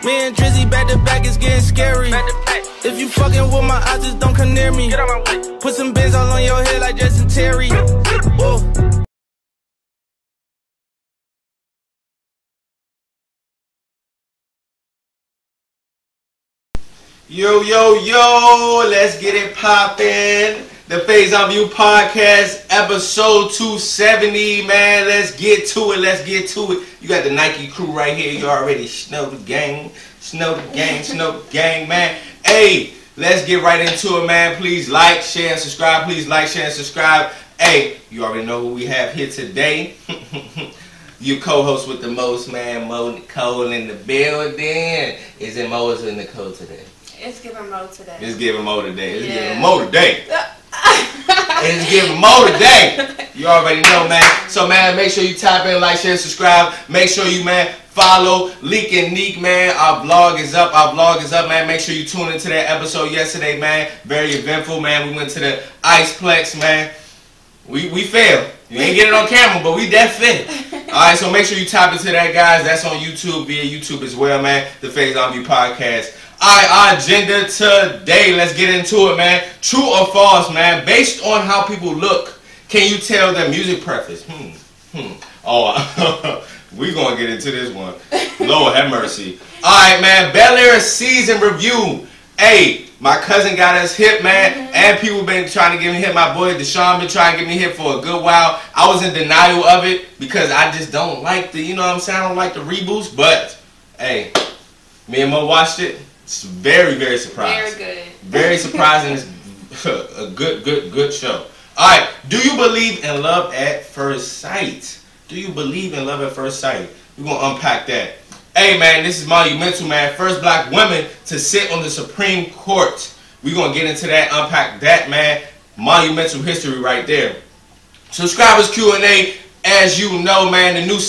Me and Drizzy back to back, it's getting scary. If you fucking with my eyes, just don't come near me. Put some bins all on your head like Justin Terry. Whoa. Yo, yo, yo, let's get it poppin'. The Faison View Podcast, episode 270, man. Let's get to it, let's get to it. You got the Nike crew right here. You already know the gang, man. Hey, let's get right into it, man. Please like, share, and subscribe. Please like, share, and subscribe. Hey, you already know who we have here today. You co-host with the most, man. Mo Nicole in the building. Is it Mo or is it Nicole today? It's giving Mo today. It's giving Mo today. It's giving Mo today. It's giving Mo today. You already know, man. So, man, make sure you tap in, like, share, subscribe. Make sure you, man, follow Leak and Neek, man. Our vlog is up. Man. Make sure you tune into that episode yesterday, man. Very eventful, man. We went to the Iceplex, man. We failed. You ain't get it on camera, but we that fit. Alright, so make sure you tap into that, guys. That's on YouTube, via YouTube as well, man. The Faison View Podcast. Alright, our agenda today, let's get into it, man. True or false, man? Based on how people look, can you tell their music preference? Oh, we gonna get into this one. Lord have mercy. Alright, man. Bel-Air season review. Hey, my cousin got us hip, man. And people been trying to get me hip. My boy Deshaun been trying to get me hip for a good while. I was in denial of it because I just don't like the, you know what I'm saying? I don't like the reboots. But, hey, me and Mo watched it. It's very, very surprising. Very good. Very surprising. It's a good show. Alright, do you believe in love at first sight? Do you believe in love at first sight? We're going to unpack that. Hey, man, this is monumental, man. First black women to sit on the Supreme Court. We're going to get into that, unpack that, man. Monumental history right there. Subscribers Q&A, as you know, man, the new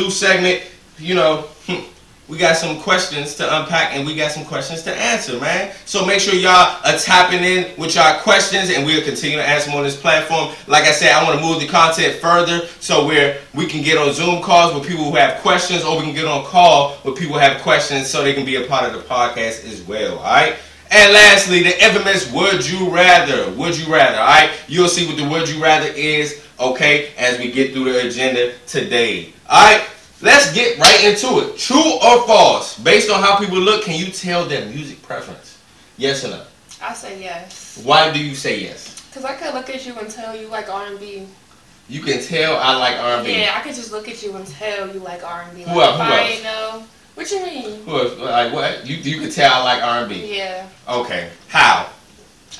segment, you know, we got some questions to unpack and we got some questions to answer, man. So make sure y'all are tapping in with y'all questions and we'll continue to answer them on this platform. Like I said, I want to move the content further so we can get on Zoom calls with people who have questions, or we can get on call with people who have questions so they can be a part of the podcast as well, alright? And lastly, the infamous Would You Rather. Would you rather, alright? You'll see what the Would You Rather is, okay, as we get through the agenda today. Alright? Let's get right into it. True or false? Based on how people look, can you tell their music preference? Yes or no? I say yes. Why do you say yes? Because I could look at you and tell you like R&B. You can tell I like R&B? Yeah, I could just look at you and tell you like R&B. Who else? I ain't know. What you mean? Who else? Like what? You can tell I like R&B? Yeah. Okay. How?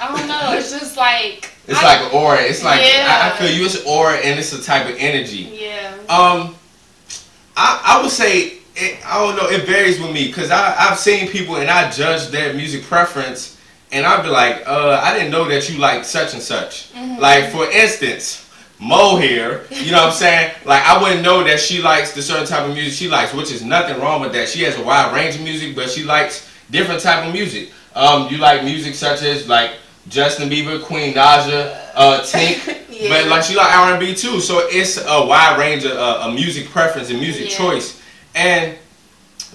I don't know. It's just like... It's like an aura. It's like, yeah. I feel you. It's an aura and it's a type of energy. Yeah. I would say, I don't know, it varies with me, because I've seen people and I judge their music preference and I'd be like, I didn't know that you like such and such. Like, for instance, Mo here, you know what I'm saying? Like, I wouldn't know that she likes the certain type of music she likes, which is nothing wrong with that. She has a wide range of music, but she likes different type of music. You like music such as, like, Justin Bieber, Queen Naja, Tink. Yeah. But like she like R&B too, so it's a wide range of music preference and music choice. And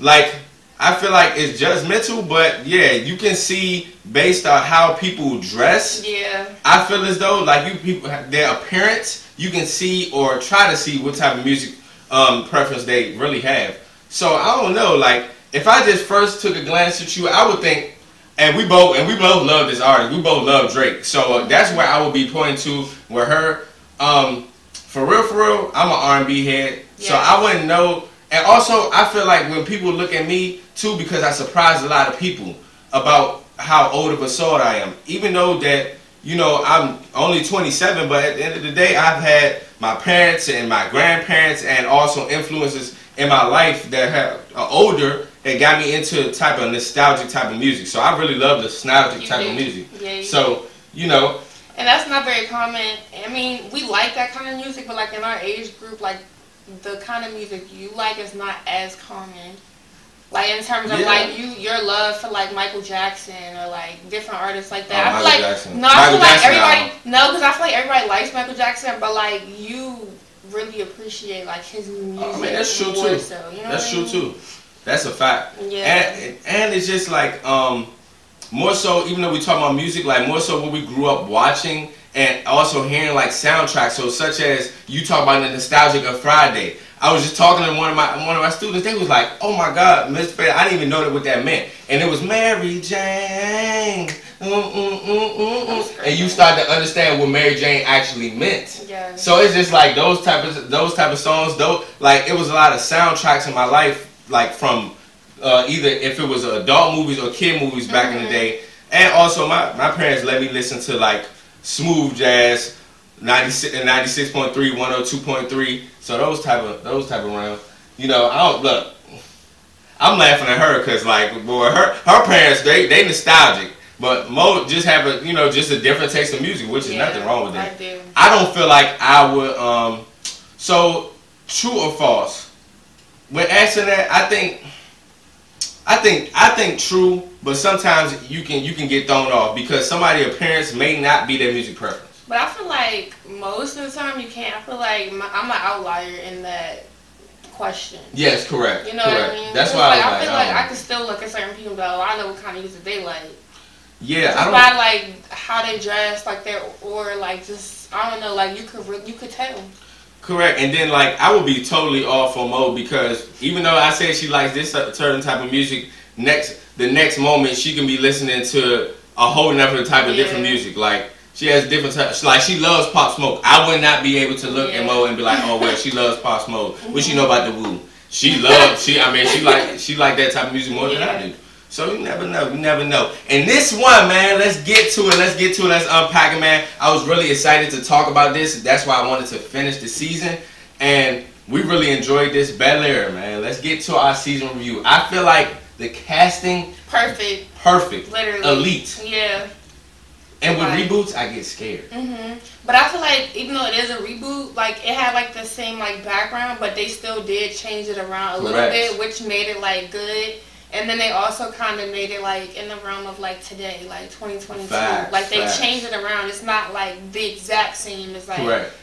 like I feel like it's judgmental, but yeah, you can see based on how people dress. Yeah. I feel as though like you people, their appearance, you can see or try to see what type of music preference they really have. So I don't know, like if I just first took a glance at you, I would think. And we both love this artist. We both love Drake. So that's where I would be pointing to with her. For real, I'm an R&B head. Yeah. So I wouldn't know. And also, I feel like when people look at me, too, because I surprised a lot of people about how old of a soul I am. Even though that, you know, I'm only 27, but at the end of the day, I've had my parents and my grandparents and also influences in my life that are older that got me into a type of nostalgic type of music. So I really love the nostalgic type of music. Yeah, so, you know. And that's not very common. I mean, we like that kind of music, but like in our age group, like the kind of music you like is not as common. Like in terms of like your love for like Michael Jackson or like different artists like that. I feel like Jackson. No, I feel like everybody because I feel like everybody likes Michael Jackson, but like you really appreciate like his music. Oh, man, that's true too. So, you know that's true too. That's a fact. Yeah. And it's just like more so, even though we talk about music, like more so what we grew up watching and also hearing like soundtracks. So such as you talk about the nostalgic of Friday. I was just talking to one of my students. They was like, "Oh my God, Mr. Faison, I didn't even know what that meant." And it was Mary Jane. And you start to understand what Mary Jane actually meant. Yeah. So it's just like those type of songs. Though, like it was a lot of soundtracks in my life, like from either if it was adult movies or kid movies back in the day. And also my parents let me listen to like smooth jazz, 96.3, 102.3. So those type of rounds. You know, I'm laughing at her because like boy, her parents they nostalgic. But Mo just have just a different taste of music, which is nothing wrong with that. I do. I don't feel like I would. So true or false? When asking that, I think true, but sometimes you can get thrown off because somebody's appearance may not be their music preference. But I feel like most of the time you can't. I feel like I'm an outlier in that question. Yes, correct. You know correct. what I mean? That's why I feel like I can still look at certain people and be like, oh, I know what kind of music they like. Yeah, just by like how they dress, like or like just I don't know, like you could tell. Correct, and then like I would be totally off for Mo because even though I said she likes this certain type of music, the next moment she can be listening to a whole nother type of different music. Like she has different types. Like she loves Pop Smoke. I would not be able to look at Mo and be like, oh well, she loves Pop Smoke. What she know about the Woo? She like that type of music more than I do. So you never know. And this one, man, let's get to it. Let's unpack it, man. I was really excited to talk about this. That's why I wanted to finish the season. And we really enjoyed this Bel-Air, man. Let's get to our season review. I feel like the casting... Perfect. Literally. Elite. Yeah. And with reboots, I get scared. But I feel like even though it is a reboot, like it had like the same like background, but they still did change it around a little bit, which made it like good. And then they also kind of made it like in the realm of like today, like 2022. Like they changed it around. It's not like the exact same as like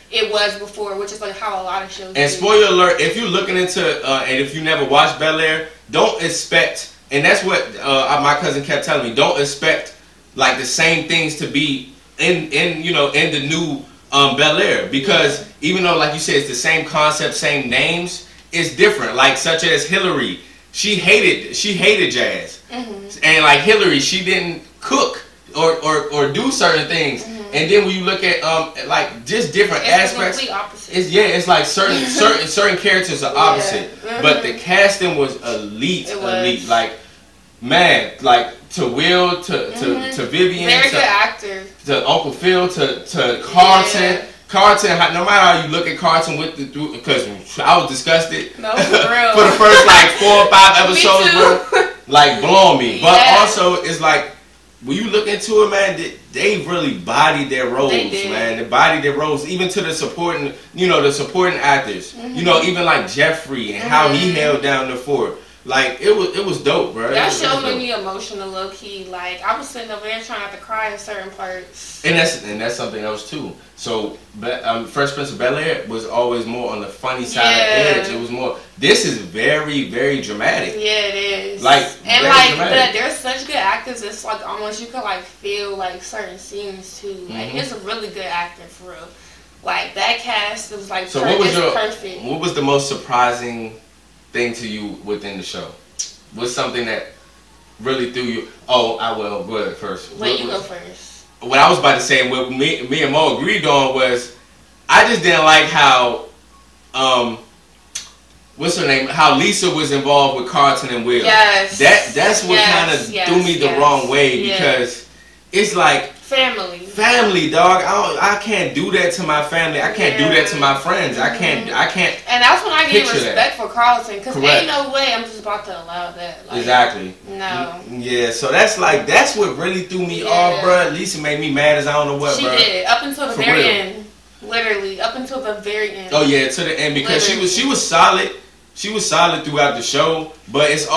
it was before, which is like how a lot of shows. And spoiler alert: if you're looking into and if you never watched Bel-Air, don't expect. And that's what my cousin kept telling me. Don't expect like the same things to be in the new Bel-Air because even though like you said it's the same concept, same names, it's different. Like such as Hillary. She hated jazz, and like Hillary, she didn't cook or do certain things. And then when you look at like just different aspects, complete opposite. It's like certain characters are opposite, but the casting was elite. Like man, like to Will, to Vivian, very good actors, to Uncle Phil, to Carlton. Yeah. Carlton, no matter how you look at Carlton because I was disgusted. No, for real. For the first like 4 or 5 episodes, bro, like blowing me. But also, it's like when you look into it, man, they really bodied their roles, man. They bodied their roles, even to the supporting actors. You know, even like Jeffrey and how he held down the fort. Like it was dope, bro. That show made me emotional, low key. Like I was sitting over there trying not to cry in certain parts. And that's something else too. So, Fresh Prince of Bel-Air was always more on the funny side of the edge. It was more. This is very, very dramatic. Yeah, it is. Like and like there's such good actors. It's like almost you could like feel like certain scenes too. Like it's a really good actor for real. Like that cast was like perfect. What was the most surprising thing to you within the show? What's something that really threw you? Oh, I will go ahead first. Wait, you go first. What I was about to say, what me and Mo agreed on was, I just didn't like how, what's her name? How Lisa was involved with Carlton and Will. Yes. That's what kind of threw me the wrong way because it's like family, dog. I can't do that to my family. I can't do that to my friends. I can't. And that's when I get respect for Carlton, because ain't no way I'm just about to allow that. Like, exactly. No. Yeah. So that's what really threw me off, bro. Lisa made me mad as I don't know what. She did up until the very end. Literally up until the very end. Oh yeah, to the end because she was solid. She was solid throughout the show, but it's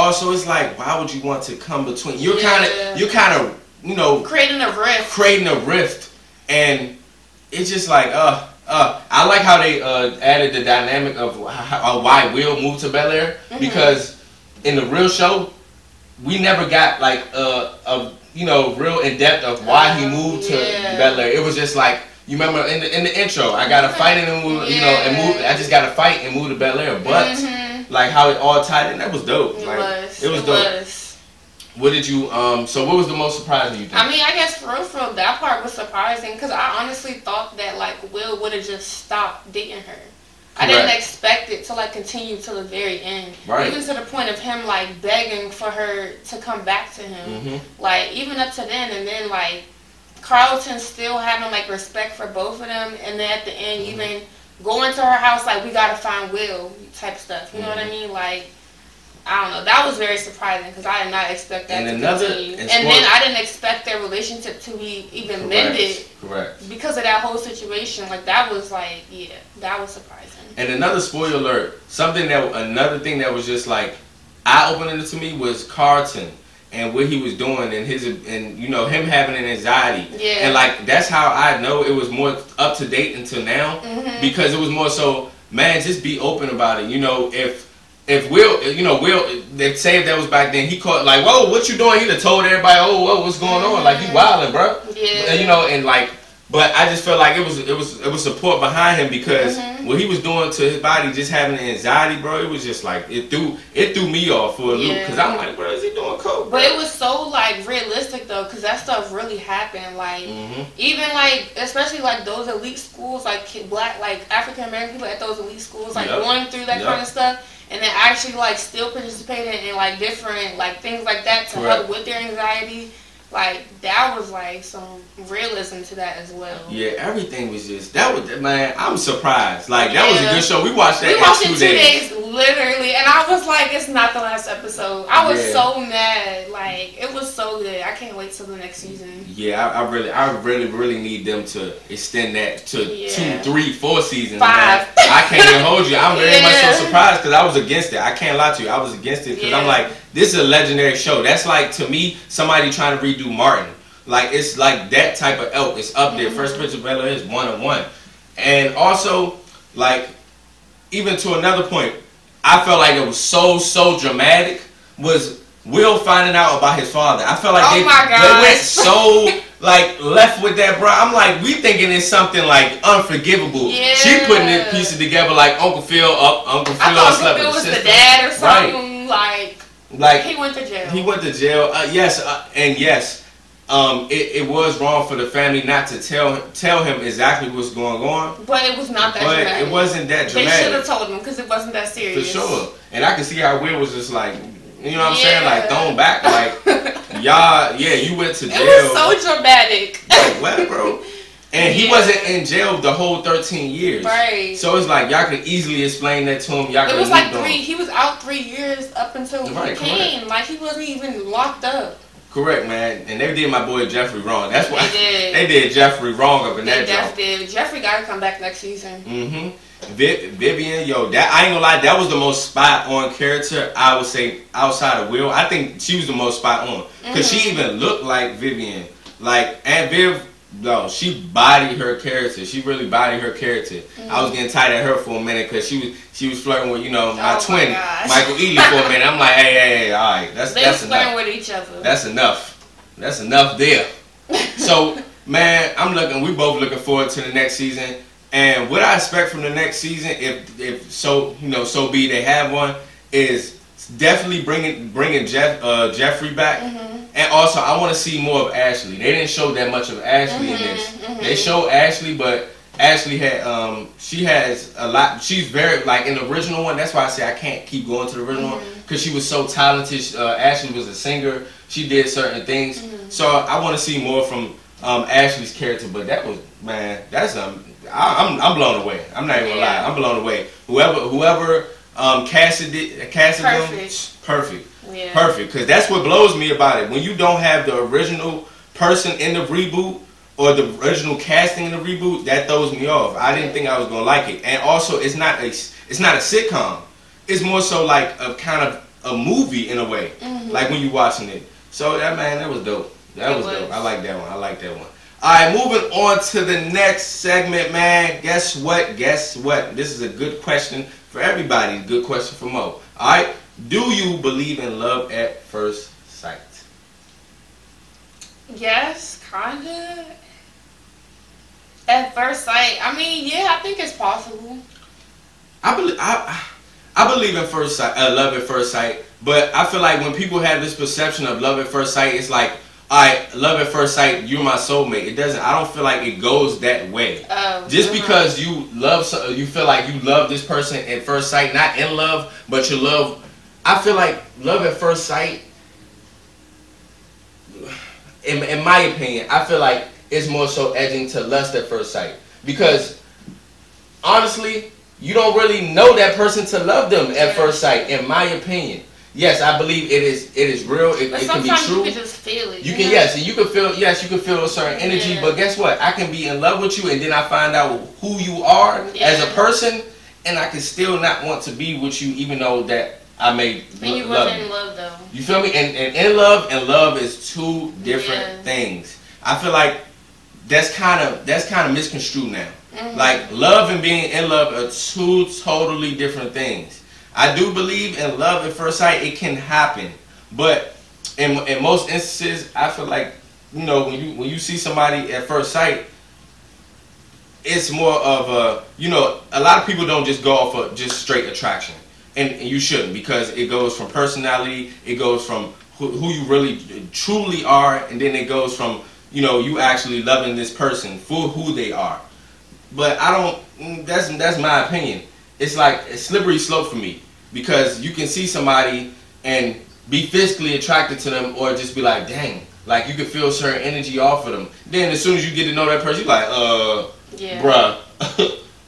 like, why would you want to come between? You're kind of. You know, creating a rift, and it's just like I like how they added the dynamic of why Will moved to Bel-Air because in the real show, we never got like a real in depth of why he moved to Bel-Air. It was just like, you remember in the intro, I got to fight and move, and move. I just got to fight and move to Bel-Air. But like how it all tied in, that was dope. It was dope. What did you so what was the most surprising you think? I mean, I guess for real, that part was surprising because I honestly thought that like Will would have just stopped dating her. I didn't expect it to like continue till the very end. Right. Even to the point of him like begging for her to come back to him. Like even up to then, and then like Carlton still having like respect for both of them, and then at the end even going to her house like, we gotta find Will type stuff. You know what I mean? Like, I don't know. That was very surprising because I did not expect that to continue. And then I didn't expect their relationship to be even mended. Correct. Because of that whole situation. Like, that was like, that was surprising. And another spoiler alert, another thing that was just like eye-opening to me was Carlton and what he was doing and him having an anxiety. Yeah. And like, that's how I know it was more up to date until now. Because it was more so, man, just be open about it. You know, if Will, they say if that was back then, he caught like, whoa, what you doing? He'd have told everybody, oh, whoa, what's going on? Like, you wilding, bro. Yeah. And like, but I just felt like it was support behind him because what he was doing to his body, just having the anxiety, bro, it was just like, it threw me off for a loop because I'm like, bro, is he doing coke? But it was so like realistic though, because that stuff really happened. Like even like, especially like those elite schools, like black, like African American people at those elite schools, like going through that kind of stuff. And then actually like still participating in like different like things like that to help with their anxiety. Like that was like some realism to that as well. Yeah, everything was just man, I'm surprised. Like that was a good show. We watched that in 2 days literally, and I was like, it's not the last episode. I was so mad. Like it was so good. I can't wait till the next season. Yeah, I really need them to extend that to 2, 3, 4 seasons. 5. Man. I can't even hold you. I'm very much so surprised because I was against it. I can't lie to you. I was against it because I'm like, this is a legendary show. That's like, to me, somebody trying to redo Martin. Like, it's like that type of elk. It's up there. First Prince of Bel-Air is 1-on-1. And also, like, even to another point, I felt like it was so dramatic was Will finding out about his father. I felt like they went so like left with that, bro. I'm like, we thinking it's something like unforgivable. Yeah. She putting the pieces together like Uncle Phil slept with Phil was the dad or something. Like he went to jail. He went to jail. Yes, it was wrong for the family not to tell him exactly what's going on. But it was not that dramatic. It wasn't that dramatic. They should have told him because it wasn't that serious. For sure. And I can see how Will was just like, you know what I'm saying? Like, thrown back. Like, you went to jail. It was so dramatic. Like, what, bro? And he wasn't in jail the whole 13 years. Right. So it's like, y'all could easily explain that to him. It was like he was out 3 years up until he came. Correct. Like, he wasn't even locked up. Correct, man. And they did my boy Jeffrey wrong. That's why they did Jeffrey wrong up in that job. Jeffrey got to come back next season. Vivian, that I ain't gonna lie, that was the most spot on character I would say outside of Will. I think she was the most spot on because she even looked like Vivian. Like, and Viv, no, she bodied her character. She really bodied her character. I was getting tired of her for a minute because she was flirting with my twin Michael Ealy for a minute. I'm like, hey, all right, that's enough. They flirting with each other. That's enough. That's enough there. So, man, we both looking forward to the next season. And what I expect from the next season, if so be they have one, is definitely bringing Jeffrey back. And also, I want to see more of Ashley. They didn't show that much of Ashley in this. They showed Ashley, but Ashley had she has a lot. She's very like in the original one. That's why I say I can't keep going to the original one because she was so talented. Ashley was a singer. She did certain things. So I want to see more from Ashley's character. But that was, man, I'm blown away. I'm not even gonna lie. I'm blown away. Whoever casted them, perfect. Yeah. Perfect. Because that's what blows me about it. When you don't have the original person in the reboot or the original casting in the reboot, that throws me off. I didn't think I was gonna like it. And also, it's not a sitcom. It's more so like a kind of a movie in a way. Like when you're watching it. So that was dope. That was dope. I like that one. Alright, moving on to the next segment, man. Guess what? This is a good question for everybody. Good question for Mo. Alright? Do you believe in love at first sight? Yes, kinda. At first sight, I mean, yeah, I think it's possible. I believe in first sight, love at first sight, but I feel like when people have this perception of love at first sight, it's like, alright, love at first sight, you're my soulmate. It doesn't. I don't feel like it goes that way. Just because you feel like you love this person at first sight, not in love, but you love. I feel like love at first sight, in my opinion, I feel like it's more so edging to lust at first sight. Because, honestly, you don't really know that person to love them at first sight, in my opinion. Yes, I believe it is real. It can be true. Sometimes you can just feel it. You can, yes, and you can feel a certain energy. Yeah. But guess what? I can be in love with you, and then I find out who you are as a person, and I can still not want to be with you, even though that I may and you wasn't in love though. You feel me? And in love and love is two different things. I feel like that's kind of misconstrued now. Like love and being in love are two totally different things. I do believe in love at first sight. It can happen, but in most instances, I feel like, you know, when you see somebody at first sight, it's more of a, you know, a lot of people don't just go off of just straight attraction, and you shouldn't, because it goes from personality, it goes from who you really truly are, and then it goes from, you know, you actually loving this person for who they are. But I don't. That's my opinion. It's like a slippery slope for me, because you can see somebody and be physically attracted to them, or just be like, dang, like you can feel certain energy off of them. Then as soon as you get to know that person, you're like, bruh,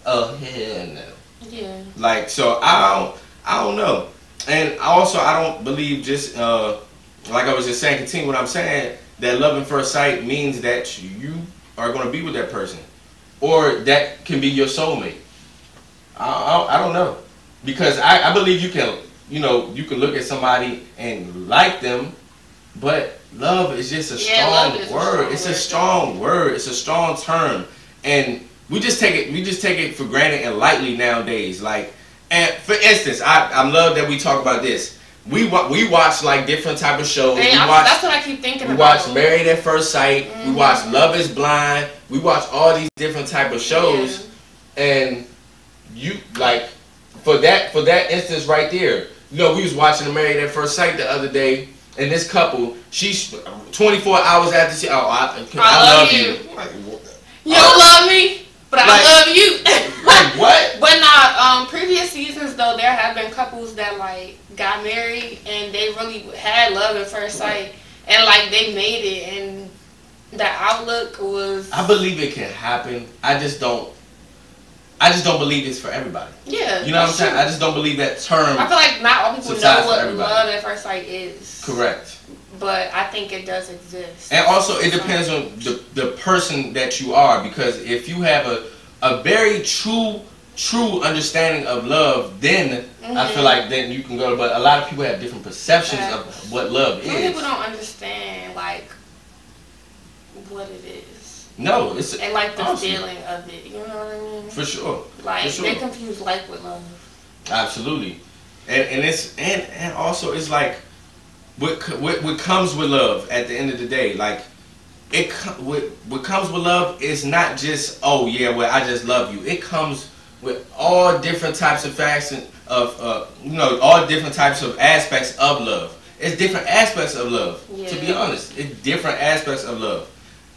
hell no. Yeah. Like, so I don't know. And also I don't believe just like I was just saying, continue what I'm saying, that love at first sight means that you are going to be with that person, or that can be your soulmate. I don't know, because I believe you can, you know, you can look at somebody and like them, but love is just a strong word. It's a strong word. It's a strong term, and we just take it for granted and lightly nowadays. Like, and for instance, I love that we talk about this. We watch like different type of shows. That's what I keep thinking about. We watch Married at First Sight. We watch Love is Blind. We watch all these different type of shows, and you like for that instance right there. You know, we was watching Married at First Sight the other day, and this couple, she's 24 hours after she, I love you. Like, you don't love me, but I love you. Like what? But nah, previous seasons though, there have been couples that like got married and they really had love at first sight, and like they made it, and the outlook was. I believe it can happen. I just don't believe it's for everybody. Yeah. You know what I'm saying? I just don't believe that term. I feel like not all people know what love at first sight is. Correct. But I think it does exist. And also it depends on the person that you are, because if you have a very true understanding of love, then I feel like then you can go. But a lot of people have different perceptions of what love is. Some people don't understand like what it is. No, it's and like the feeling of it. You know what I mean? For sure. Like they confuse like with love. Absolutely, and it's and also it's like what comes with love at the end of the day. Like what comes with love is not just, oh yeah, well I just love you. It comes with all different types of facets of you know, all different types of aspects of love. It's different aspects of love. Yeah. To be honest, it's different aspects of love.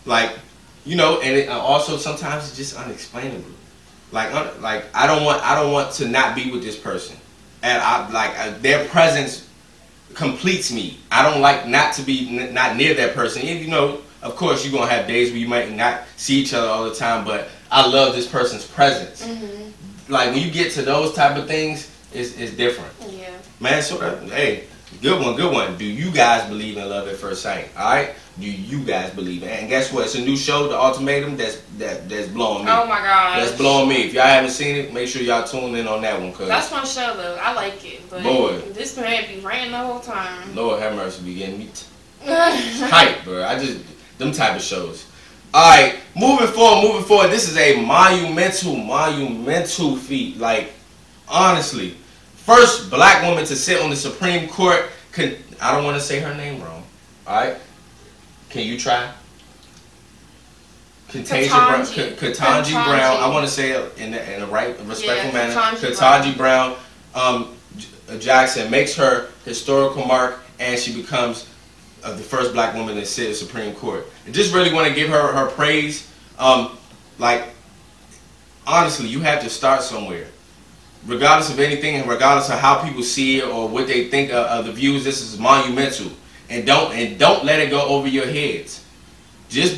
Like, you know, and it also sometimes it's just unexplainable. Like I don't want to not be with this person, and their presence completes me. I don't like not to be not near that person. And, you know, of course you're gonna have days where you might not see each other all the time, but I love this person's presence. Like when you get to those type of things, it's different. Yeah. Man, so hey, good one. Do you guys believe in love at first sight? All right. Do you guys believe in it? And guess what? It's a new show, The Ultimatum, that's blowing me. Oh my gosh. That's blowing me. If y'all haven't seen it, make sure y'all tune in on that one. Cause that's my show though. I like it. But Lord, this man be ranting the whole time. Lord have mercy, be getting me hype, bro. Them type of shows. Alright, moving forward. This is a monumental feat. Like, honestly. first black woman to sit on the Supreme Court. I don't want to say her name wrong. All right, can you try? Ketanji Brown. I want to say it in a right, respectful manner. Ketanji Brown Jackson makes her historical mark, and she becomes the first black woman to sit in the Supreme Court. I just really want to give her praise. Like, honestly, you have to start somewhere. Regardless of anything, and regardless of how people see it or what they think of the views, this is monumental. And don't let it go over your heads. Just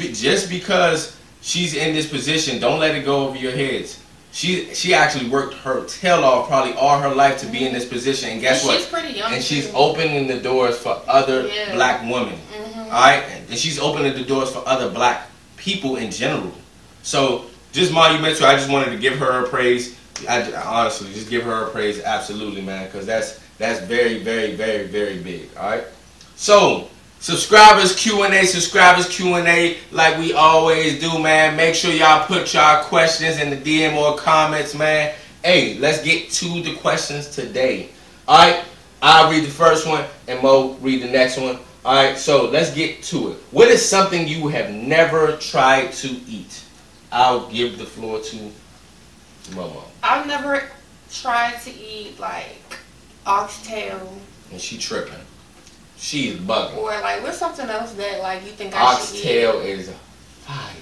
because she's in this position, don't let it go over your heads. She actually worked her tail off probably all her life to be in this position, and guess what? She's pretty young. And she's opening the doors for other black women. All right, and she's opening the doors for other black people in general. So just monumental. I just wanted to give her praise. I honestly just give her praise, absolutely, man, because that's very, very, very, very big. All right. So subscribers Q&A, like we always do, man. Make sure y'all put y'all questions in the DM or comments, man. Hey, let's get to the questions today. All right, I'll read the first one and Mo read the next one. All right, so let's get to it. What is something you have never tried to eat? I'll give the floor to Momo. I've never tried to eat like oxtail. And she tripping. She is bugging. Or like, what's something else that like you think I should eat? Oxtail is fire.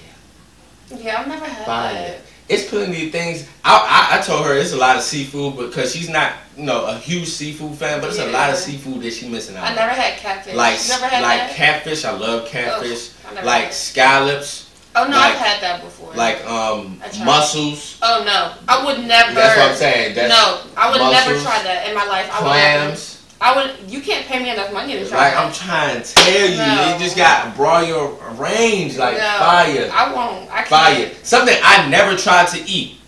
Yeah, I've never had that. It's plenty of things. I told her it's a lot of seafood because she's not, a huge seafood fan, but it's a lot of seafood that she's missing out on. I never had catfish. Like, you never had that? Catfish, I love catfish. Oh, like scallops. Oh no, I've had that before. Like mussels. Oh no, I would never. That's what I'm saying. I would never try that in my life. Clams. You can't pay me enough money to try like that. I'm trying to tell you, you just got to broaden your range, like fire. I won't. I can't. Fire. Something I never tried to eat.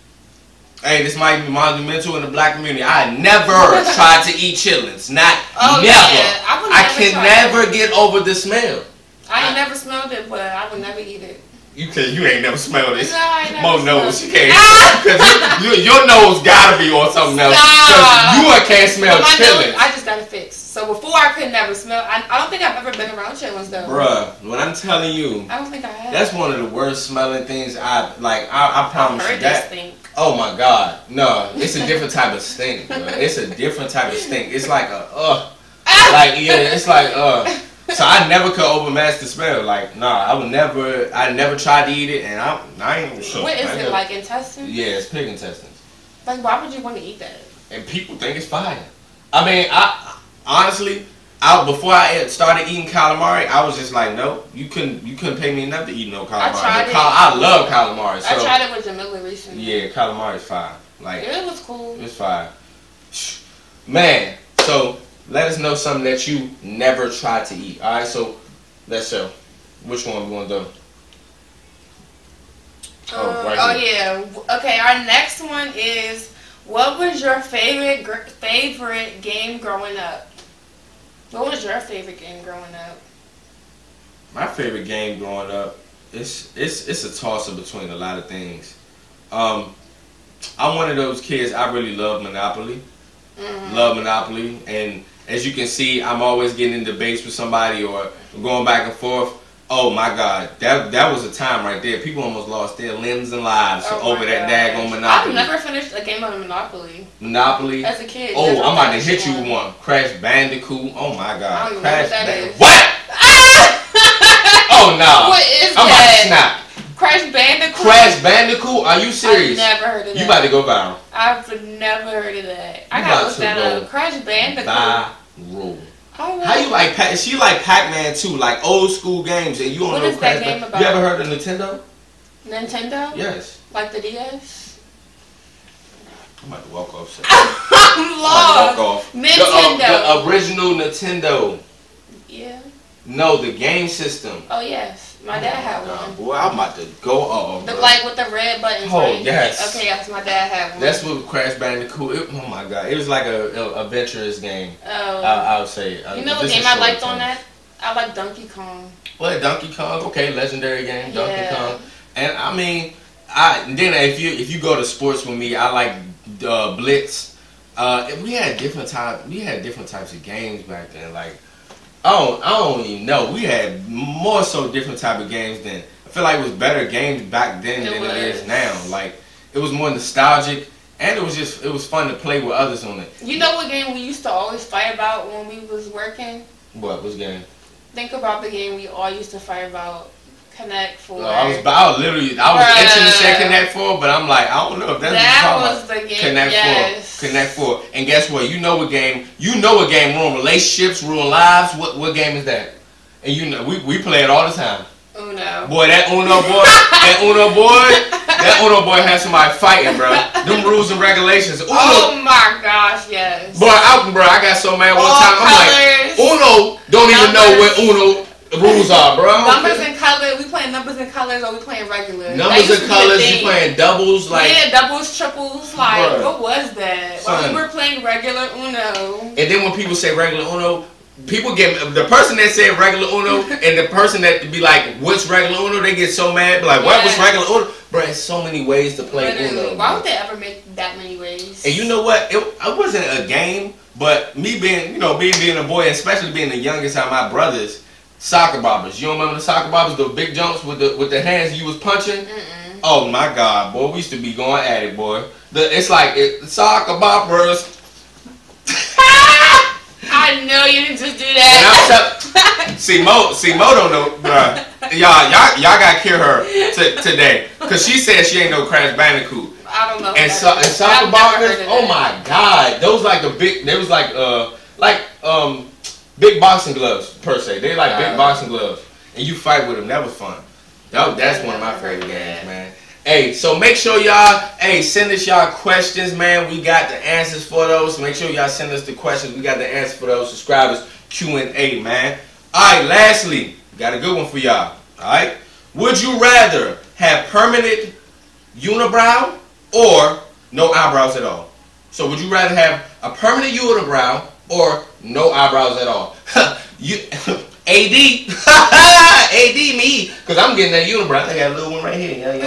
Hey, this might be monumental in the black community. I never tried to eat chitlins. Never. Yeah. I can never get over the smell. I ain't never smelled it, but I would never eat it. You ain't never smelled this. No, I never. Mo knows she can't. Because your nose gotta be on something else. Because you can't smell chitlins. I just got it fixed. So before I could never smell. I don't think I've ever been around chitlins though. Bruh, when I'm telling you, I don't think I have. That's one of the worst smelling things I promise you that. Stink. Oh my God, no! It's a different type of stink, bro. It's a different type of stink. It's like it's like So I never could overmatch the smell. Like, I never tried to eat it, and I ain't sure. What is it, like intestines? Yeah, it's pig intestines. Like, why would you want to eat that? And people think it's fire. I mean, I honestly, before I started eating calamari, I was just like, nope, you couldn't pay me enough to eat no calamari. I love calamari. So, I tried it with Jamila recently. Yeah, calamari is fire. Like, it was cool. It's fire. Man, so let us know something that you never tried to eat. Alright, so let's show. Which one we want to do? Right here. Yeah. Okay, our next one is, what was your favorite game growing up? What was your favorite game growing up? My favorite game growing up, it's a toss-up between a lot of things. I'm one of those kids, I really love Monopoly. Love Monopoly, and as you can see, I'm always getting in debates with somebody or going back and forth. Oh my God, that was a time right there. People almost lost their limbs and lives over that daggone Monopoly. I've never finished a game of Monopoly. Monopoly? As a kid. Oh, I'm about to hit you with one. Crash Bandicoot. Oh my God. I don't even know what that is. What? Oh no. What is I'm that? about to snap. Crash Bandicoot? Crash Bandicoot? Are you serious? I've never heard of that. You about to go viral. I've never heard of that. I gotta look that up. Crash Bandicoot. Viral. Oh, how you like she like Pac-Man too, like old school games, and you don't know what is that game about? You ever heard of Nintendo? Nintendo? Yes. Like the DS? I'm about to walk off. I'm lost. Walk off. Nintendo. The original Nintendo. Yeah. No, the game system. Oh yes. My dad had one. Boy, I'm about to go off. Like with the red buttons. Oh, right? yes. Okay, yes, my dad had one. That's what Crash Bandicoot. Oh my God, it was like a adventurous game. Oh. I would say. You know what game I liked on that? I like Donkey Kong. What, Donkey Kong? Okay, legendary game, Donkey Kong. And I mean, then if you go to sports with me, I like Blitz. We had different types of games back then. Like, I don't even know. We had more so different type of games then. I feel like it was better games back then than it is now. Like, it was more nostalgic, and it was fun to play with others on it. You know what game we used to always fight about when we was working? What game? Think about the game we all used to fight about. Connect 4. I was itching to say Connect 4, but I'm like, I don't know if that's that was the game. Connect 4. And guess what? You know what game ruin relationships, ruin lives. What game is that? And you know we play it all the time. Uno. Boy, that Uno boy had somebody fighting, bro. Them rules and regulations. Uno. Oh my gosh, yes. Boy, I got so mad one time. I'm like, Uno don't even know what Uno rules are, bro. Numbers and colors. We playing numbers and colors, or we playing regular? Numbers and colors. You playing doubles, like doubles, triples. Like, bruh, what was that? Son. We were playing regular Uno. And then when people say regular Uno, people get the person that said regular Uno and the person that be like, "What's regular Uno?" They get so mad. Be like, "What's regular Uno?" Bro, it's so many ways to play Uno. Why would they ever make that many ways? And you know what? It wasn't a game, but me being a boy, especially being the youngest out of my brothers. Soccer bobbers. You don't remember the soccer bobbers, the big jumps with the hands you was punching? Mm-mm. Oh my God, boy, we used to be going at it, boy. It's like soccer bobbers. I know you didn't just do that. See Mo don't know, bruh. Y'all gotta kill her today, cause she said she ain't no Crash Bandicoot. I don't know. And soccer bobbers. Oh my God, those like the big. They was like big boxing gloves, per se. They like big boxing gloves. And you fight with them. That was fun. That's one of my favorite games, man. Hey, so make sure y'all, send us y'all questions, man. We got the answers for those. So make sure y'all send us the questions. We got the answers for those. Subscribers, Q&A, man. All right, lastly, got a good one for y'all. All right? Would you rather have permanent unibrow or no eyebrows at all? So would you rather have a permanent unibrow or no eyebrows at all? AD me, cause I'm getting that unibrow. I got a little one right here.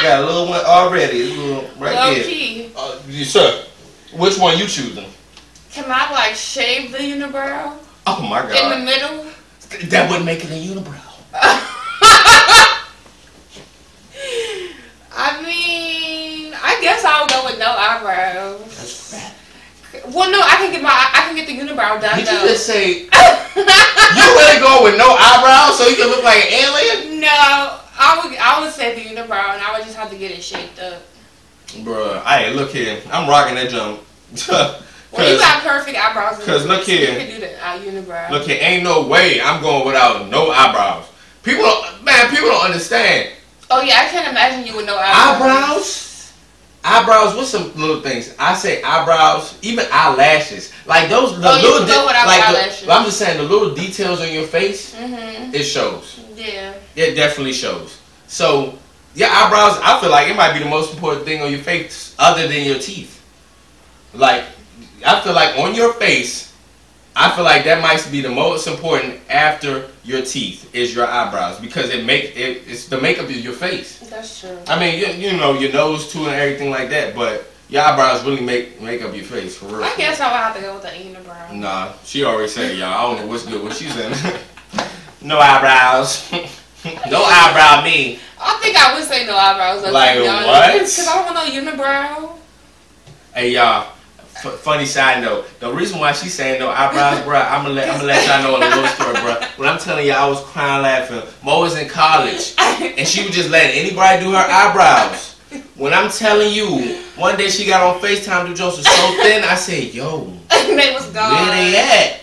Got a little one already. Right there. Key. Yes, sir. Which one you choosing? Can I like shave the unibrow? Oh my God. In the middle? That wouldn't make it a unibrow. I mean, I guess I'll go with no eyebrows. That's fat. Well, no, I can get the unibrow done. Did you just say you really go with no eyebrows so you can look like an alien? No, I would say the unibrow, and I would just have to get it shaped up. Bruh, hey, look here, I'm rocking that jump. Well, you got perfect eyebrows. Cause look here, you can do the unibrow. Look here, ain't no way I'm going without no eyebrows. People don't understand. Oh yeah, I can't imagine you with no eyebrows. Eyebrows, what's some little things? I say eyebrows, even eyelashes. Like those you can go without eyelashes. I'm just saying the little details on your face, it shows. Yeah. It definitely shows. So, your eyebrows, I feel like it might be the most important thing on your face other than your teeth. Like, I feel like on your face, I feel like that might be the most important after your teeth is your eyebrows because it's the makeup of your face. That's true. I mean, you know, your nose too and everything like that, but your eyebrows really make up your face for real. I guess I would have to go with the unibrow. Nah, she already said, y'all. I don't know what's good. What she said. No eyebrows. No eyebrow me. I think I would say no eyebrows. Like what? Because I don't want no unibrow. Hey y'all. Funny side note, the reason why she's saying no eyebrows, bro, I'm gonna let y'all know a little story, bro. When I'm telling y'all, I was crying laughing. Mo was in college, and she was just letting anybody do her eyebrows. When I'm telling you, one day she got on FaceTime, the jokes was so thin, I said, yo, they was gone. Where they at?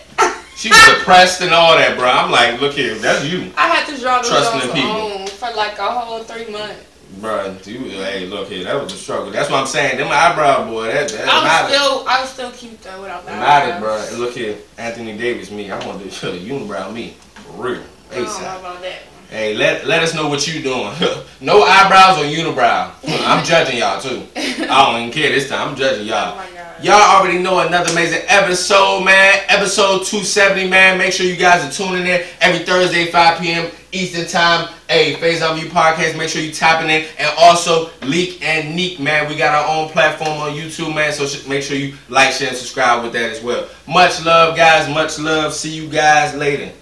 She was depressed and all that, bro. I'm like, look here, that's you. I had to draw the trusting in people for like a whole 3 months. Bro, dude, hey, look here, that was a struggle. That's what I'm saying. Them eyebrow, boy, I was still cute though without that. Matter, bro. And look here, Anthony Davis, me. I want to unibrow me for real. I don't know about that. Hey, let us know what you doing. No eyebrows or unibrow. I'm judging y'all too. I don't even care this time. I'm judging y'all. Oh my God. Y'all already know another amazing episode, man. Episode 270, man. Make sure you guys are tuning in every Thursday, 5 p.m. Eastern Time. Hey, Faison View Podcast. Make sure you tapping in. And also, Leak and Neek, man. We got our own platform on YouTube, man. So make sure you like, share, and subscribe with that as well. Much love, guys. Much love. See you guys later.